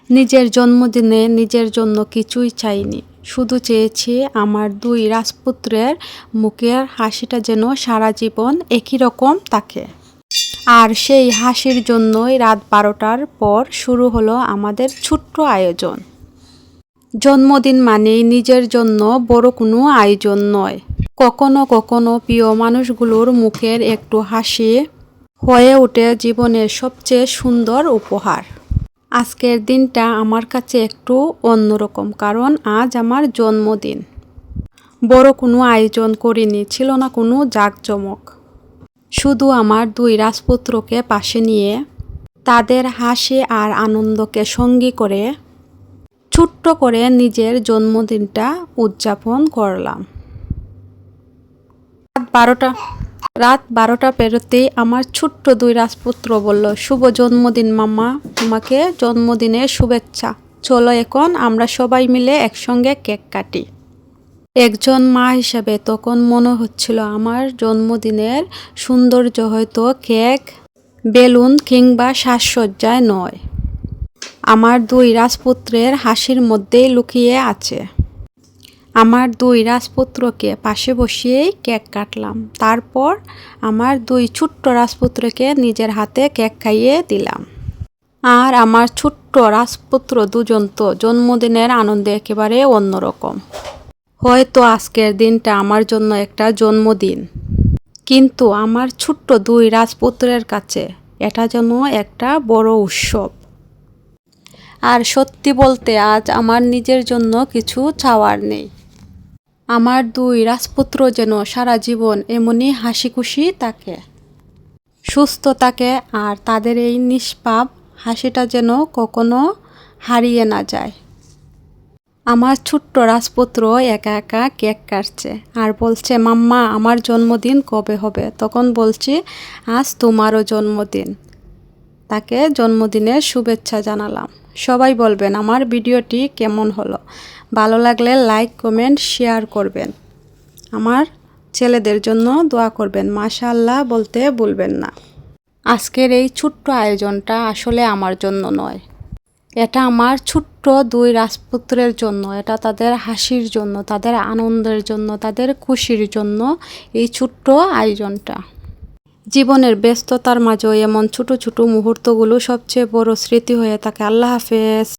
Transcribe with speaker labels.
Speaker 1: নিজের জন্মদিনে নিজের জন্য কিছুই চাইনি, শুধু চেয়েছি আমার দুই রাজপুত্রের মুখের হাসিটা যেন সারা জীবন একই রকম থাকে। আর সেই হাসির জন্যই রাত 12টার পর শুরু হলো আমাদের ছোট্ট আয়োজন। জন্মদিন মানেই নিজের জন্য বড় কোনো আয়োজন নয়, কখনো কখনো প্রিয় মানুষগুলোর মুখের একটু হাসি হয়ে ওঠে জীবনের সবচেয়ে সুন্দর উপহার। আজকের দিনটা আমার কাছে একটু অন্যরকম, কারণ আজ আমার জন্মদিন। বড় কোনো আয়োজন করিনি, ছিল না কোনো জাঁকজমক। শুধু আমার দুই রাজপুত্রকে পাশে নিয়ে তাদের হাসি আর আনন্দকে সঙ্গী করে ছোট্ট করে নিজের জন্মদিনটা উদযাপন করলাম। রাত 12টা পেরোতেই আমার ছোট্ট দুই রাজপুত্র বলল, শুভ জন্মদিন মাম্মা, তোমাকে জন্মদিনের শুভেচ্ছা। চলো এখন আমরা সবাই মিলে একসঙ্গে কেক কাটি। একজন মা হিসাবে তখন মনে হচ্ছিল আমার জন্মদিনের সৌন্দর্য হয়তো কেক, বেলুন কিংবা সাজসজ্জায় নয়, আমার দুই রাজপুত্রের হাসির মধ্যেই লুকিয়ে আছে। আমার দুই রাজপুত্রকে পাশে বসিয়েই কেক কাটলাম। তারপর আমার দুই ছোট্ট রাজপুত্রকে নিজের হাতে কেক খাইয়ে দিলাম। আর আমার ছোট্ট রাজপুত্র দুজন তো জন্মদিনের আনন্দে একেবারে অন্যরকম। হয়তো আজকের দিনটা আমার জন্য একটা জন্মদিন, কিন্তু আমার ছোট্ট দুই রাজপুত্রের কাছে এটা যেন একটা বড় উৎসব। আর সত্যি বলতে আজ আমার নিজের জন্য কিছু চাওয়ার নেই। আমার দুই রাজপুত্র যেন সারা জীবন এমনই হাসি খুশি থাকে, সুস্থ থাকে, আর তাদের এই নিষ্পাপ হাসিটা যেন কখনো হারিয়ে না যায়। আমার ছোট্ট রাজপুত্র একা একা কেক কাটছে আর বলছে, মাম্মা আমার জন্মদিন কবে হবে? তখন বলছি, আজ তোমারও জন্মদিন। তাকে জন্মদিনের শুভেচ্ছা জানালাম। সবাই বলবেন আমার ভিডিওটি কেমন হলো, ভালো লাগলে লাইক, কমেন্ট, শেয়ার করবেন। আমার ছেলেদের জন্য দোয়া করবেন, মাশাআল্লাহ বলতে ভুলবেন না। আজকের এই ছোট্ট আয়োজনটা আসলে আমার জন্য নয়, এটা আমার ছোট্ট দুই রাজপুত্রের জন্য, এটা তাদের হাসির জন্য, তাদের আনন্দের জন্য, তাদের খুশির জন্য এই ছোট্ট আয়োজনটা। জীবনের ব্যস্ততার মাঝেও এমন ছোট ছোট মুহূর্তগুলো সবচেয়ে বড় স্মৃতি হয়ে থাকে। আল্লাহ হাফেজ।